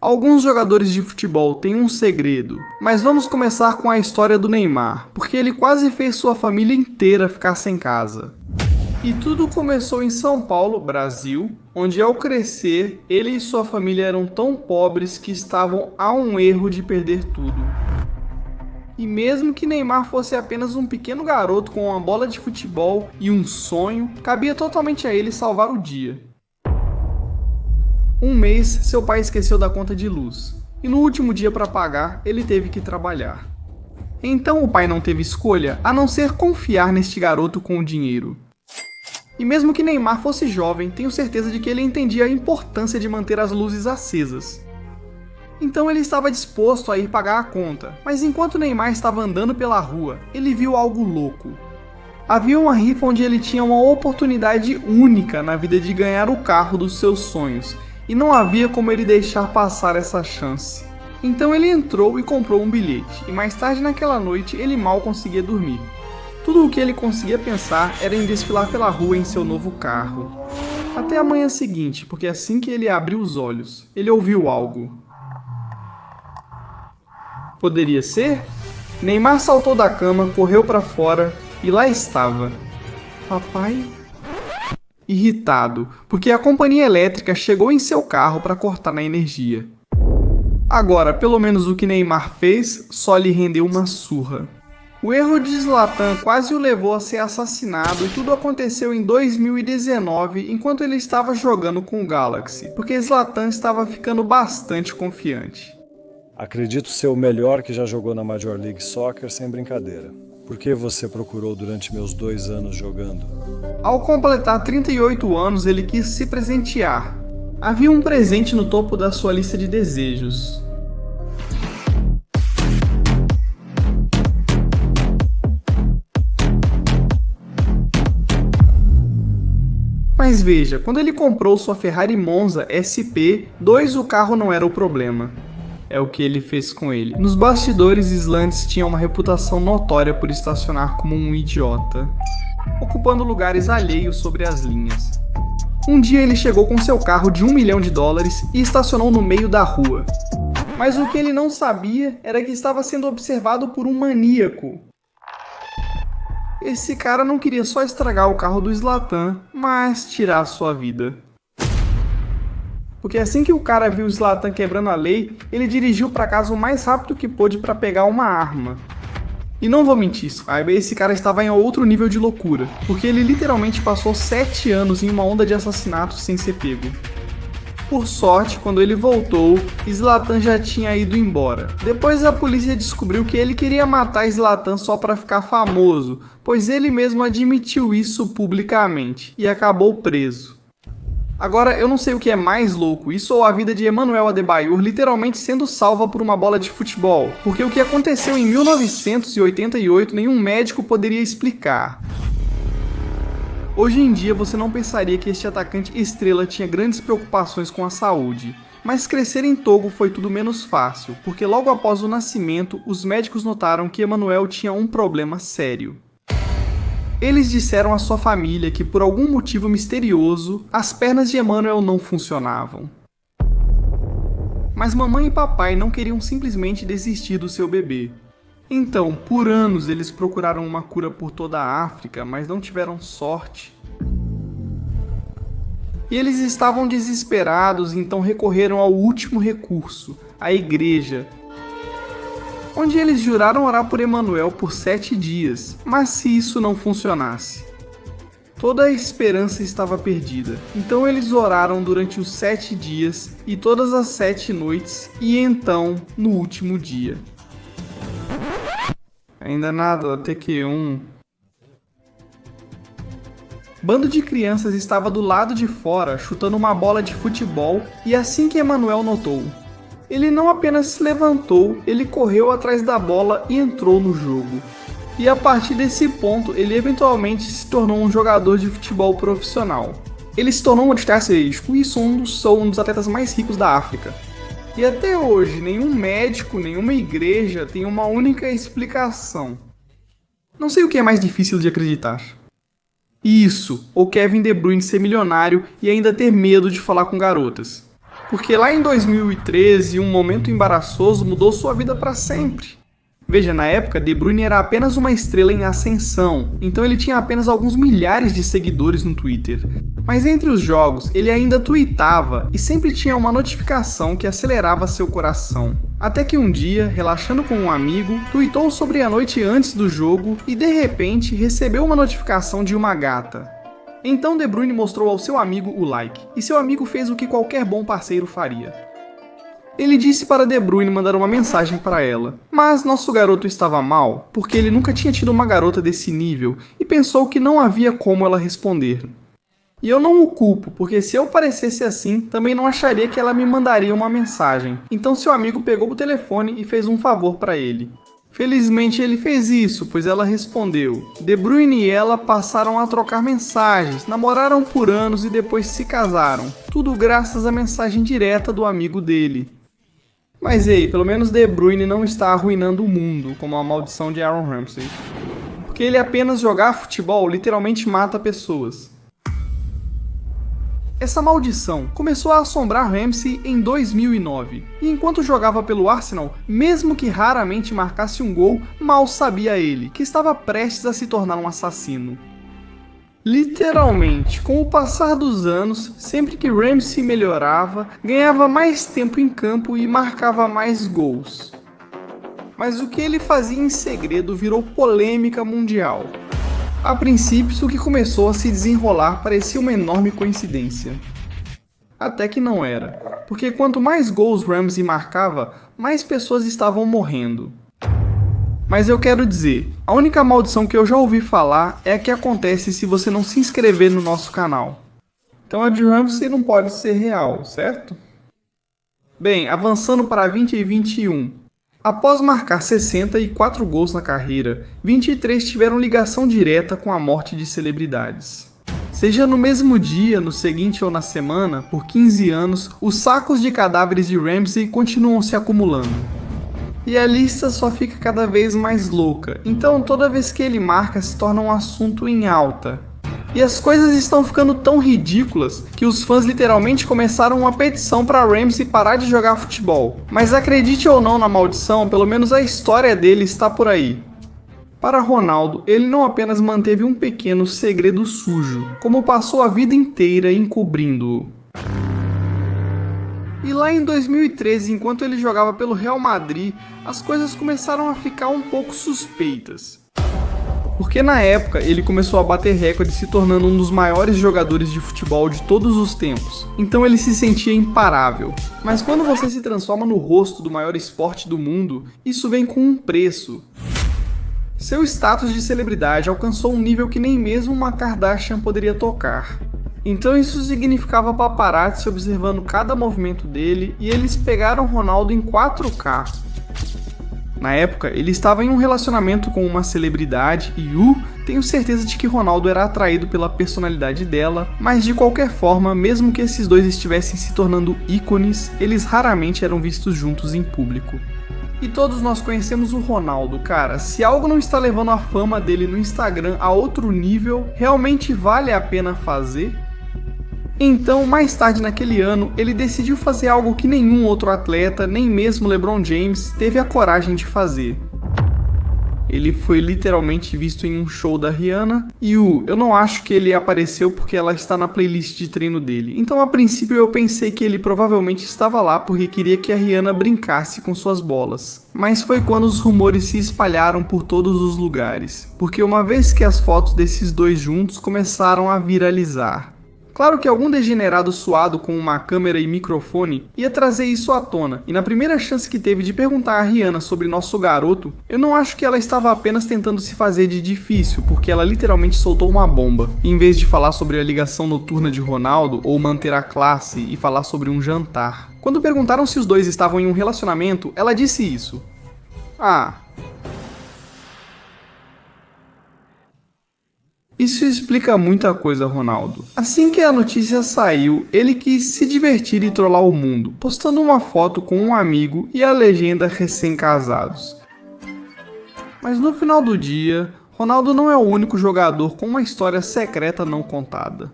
Alguns jogadores de futebol têm um segredo, mas vamos começar com a história do Neymar, porque ele quase fez sua família inteira ficar sem casa. E tudo começou em São Paulo, Brasil, onde ao crescer, ele e sua família eram tão pobres que estavam a um erro de perder tudo. E mesmo que Neymar fosse apenas um pequeno garoto com uma bola de futebol e um sonho, cabia totalmente a ele salvar o dia. Um mês, seu pai esqueceu da conta de luz, e no último dia para pagar, ele teve que trabalhar. Então o pai não teve escolha a não ser confiar neste garoto com o dinheiro. E mesmo que Neymar fosse jovem, tenho certeza de que ele entendia a importância de manter as luzes acesas. Então ele estava disposto a ir pagar a conta, mas enquanto Neymar estava andando pela rua, ele viu algo louco. Havia uma rifa onde ele tinha uma oportunidade única na vida de ganhar o carro dos seus sonhos, e não havia como ele deixar passar essa chance. Então ele entrou e comprou um bilhete, e mais tarde naquela noite ele mal conseguia dormir. Tudo o que ele conseguia pensar era em desfilar pela rua em seu novo carro. Até a manhã seguinte, porque assim que ele abriu os olhos, ele ouviu algo. Poderia ser? Neymar saltou da cama, correu para fora e lá estava. Papai? Irritado, porque a companhia elétrica chegou em seu carro para cortar a energia. Agora, pelo menos o que Neymar fez só lhe rendeu uma surra. O erro de Zlatan quase o levou a ser assassinado e tudo aconteceu em 2019 enquanto ele estava jogando com o Galaxy, porque Zlatan estava ficando bastante confiante. Acredito ser o melhor que já jogou na Major League Soccer sem brincadeira. Por que você procurou durante meus 2 anos jogando? Ao completar 38 anos, ele quis se presentear. Havia um presente no topo da sua lista de desejos. Mas veja, quando ele comprou sua Ferrari Monza SP2, o carro não era o problema. É o que ele fez com ele. Nos bastidores, Slantes tinha uma reputação notória por estacionar como um idiota, ocupando lugares alheios sobre as linhas. Um dia ele chegou com seu carro de $1 milhão e estacionou no meio da rua. Mas o que ele não sabia era que estava sendo observado por um maníaco. Esse cara não queria só estragar o carro do Zlatan, mas tirar sua vida. Porque assim que o cara viu o Zlatan quebrando a lei, ele dirigiu para casa o mais rápido que pôde para pegar uma arma. E não vou mentir, esse cara estava em outro nível de loucura, porque ele literalmente passou 7 anos em uma onda de assassinatos sem ser pego. Por sorte, quando ele voltou, Zlatan já tinha ido embora. Depois a polícia descobriu que ele queria matar Zlatan só para ficar famoso, pois ele mesmo admitiu isso publicamente, e acabou preso. Agora, eu não sei o que é mais louco, isso ou a vida de Emmanuel Adebayor literalmente sendo salva por uma bola de futebol, porque o que aconteceu em 1988 nenhum médico poderia explicar. Hoje em dia você não pensaria que este atacante estrela tinha grandes preocupações com a saúde, mas crescer em Togo foi tudo menos fácil, porque logo após o nascimento, os médicos notaram que Emmanuel tinha um problema sério. Eles disseram à sua família que por algum motivo misterioso, as pernas de Emmanuel não funcionavam. Mas mamãe e papai não queriam simplesmente desistir do seu bebê. Então, por anos eles procuraram uma cura por toda a África, mas não tiveram sorte. E eles estavam desesperados, então recorreram ao último recurso, a igreja, onde eles juraram orar por Emmanuel por 7 dias, mas se isso não funcionasse? Toda a esperança estava perdida, então eles oraram durante os 7 dias e todas as 7 noites, e então, no último dia. Ainda nada, até que Bando de crianças estava do lado de fora, chutando uma bola de futebol, e assim que Emmanuel notou, ele não apenas se levantou, ele correu atrás da bola e entrou no jogo. E a partir desse ponto, ele eventualmente se tornou um jogador de futebol profissional. Ele se tornou um estratégico e um dos atletas mais ricos da África. E até hoje, nenhum médico, nenhuma igreja tem uma única explicação. Não sei o que é mais difícil de acreditar. Isso, ou Kevin De Bruyne ser milionário e ainda ter medo de falar com garotas. Porque lá em 2013, um momento embaraçoso mudou sua vida para sempre. Veja, na época, De Bruyne era apenas uma estrela em ascensão, então ele tinha apenas alguns milhares de seguidores no Twitter. Mas entre os jogos, ele ainda tweetava e sempre tinha uma notificação que acelerava seu coração. Até que um dia, relaxando com um amigo, tweetou sobre a noite antes do jogo e de repente recebeu uma notificação de uma gata. Então De Bruyne mostrou ao seu amigo o like, e seu amigo fez o que qualquer bom parceiro faria. Ele disse para De Bruyne mandar uma mensagem para ela, mas nosso garoto estava mal, porque ele nunca tinha tido uma garota desse nível e pensou que não havia como ela responder. E eu não o culpo, porque se eu parecesse assim, também não acharia que ela me mandaria uma mensagem. Então seu amigo pegou o telefone e fez um favor para ele. Felizmente ele fez isso, pois ela respondeu. De Bruyne e ela passaram a trocar mensagens, namoraram por anos e depois se casaram. Tudo graças à mensagem direta do amigo dele. Mas ei, pelo menos De Bruyne não está arruinando o mundo, como a maldição de Aaron Ramsey. Porque ele apenas jogar futebol literalmente mata pessoas. Essa maldição começou a assombrar Ramsey em 2009, e enquanto jogava pelo Arsenal, mesmo que raramente marcasse um gol, mal sabia ele que estava prestes a se tornar um assassino. Literalmente, com o passar dos anos, sempre que Ramsey melhorava, ganhava mais tempo em campo e marcava mais gols. Mas o que ele fazia em segredo virou polêmica mundial. A princípio, o que começou a se desenrolar parecia uma enorme coincidência. Até que não era, porque quanto mais gols Ramsey marcava, mais pessoas estavam morrendo. Mas eu quero dizer, a única maldição que eu já ouvi falar é a que acontece se você não se inscrever no nosso canal. Então a de Ramsey não pode ser real, certo? Bem, avançando para 2021. Após marcar 64 gols na carreira, 23 tiveram ligação direta com a morte de celebridades. Seja no mesmo dia, no seguinte ou na semana, por 15 anos, os sacos de cadáveres de Ramsey continuam se acumulando. E a lista só fica cada vez mais louca, então toda vez que ele marca se torna um assunto em alta. E as coisas estão ficando tão ridículas que os fãs literalmente começaram uma petição para Ramsey parar de jogar futebol. Mas acredite ou não na maldição, pelo menos a história dele está por aí. Para Ronaldo, ele não apenas manteve um pequeno segredo sujo, como passou a vida inteira encobrindo-o. E lá em 2013, enquanto ele jogava pelo Real Madrid, as coisas começaram a ficar um pouco suspeitas. Porque na época ele começou a bater recordes se tornando um dos maiores jogadores de futebol de todos os tempos, então ele se sentia imparável. Mas quando você se transforma no rosto do maior esporte do mundo, isso vem com um preço. Seu status de celebridade alcançou um nível que nem mesmo uma Kardashian poderia tocar. Então isso significava paparazzi observando cada movimento dele e eles pegaram Ronaldo em 4K. Na época, ele estava em um relacionamento com uma celebridade e tenho certeza de que Ronaldo era atraído pela personalidade dela, mas de qualquer forma, mesmo que esses dois estivessem se tornando ícones, eles raramente eram vistos juntos em público. E todos nós conhecemos o Ronaldo, cara, se algo não está levando a fama dele no Instagram a outro nível, realmente vale a pena fazer? Então, mais tarde naquele ano, ele decidiu fazer algo que nenhum outro atleta, nem mesmo LeBron James, teve a coragem de fazer. Ele foi literalmente visto em um show da Rihanna, e eu não acho que ele apareceu porque ela está na playlist de treino dele. Então, a princípio, eu pensei que ele provavelmente estava lá porque queria que a Rihanna brincasse com suas bolas. Mas foi quando os rumores se espalharam por todos os lugares, porque uma vez que as fotos desses dois juntos começaram a viralizar. Claro que algum degenerado suado com uma câmera e microfone ia trazer isso à tona, e na primeira chance que teve de perguntar a Rihanna sobre nosso garoto, eu não acho que ela estava apenas tentando se fazer de difícil, porque ela literalmente soltou uma bomba, em vez de falar sobre a ligação noturna de Ronaldo ou manter a classe e falar sobre um jantar. Quando perguntaram se os dois estavam em um relacionamento, ela disse isso. Isso explica muita coisa, Ronaldo. Assim que a notícia saiu, ele quis se divertir e trollar o mundo, postando uma foto com um amigo e a legenda recém-casados. Mas no final do dia, Ronaldo não é o único jogador com uma história secreta não contada.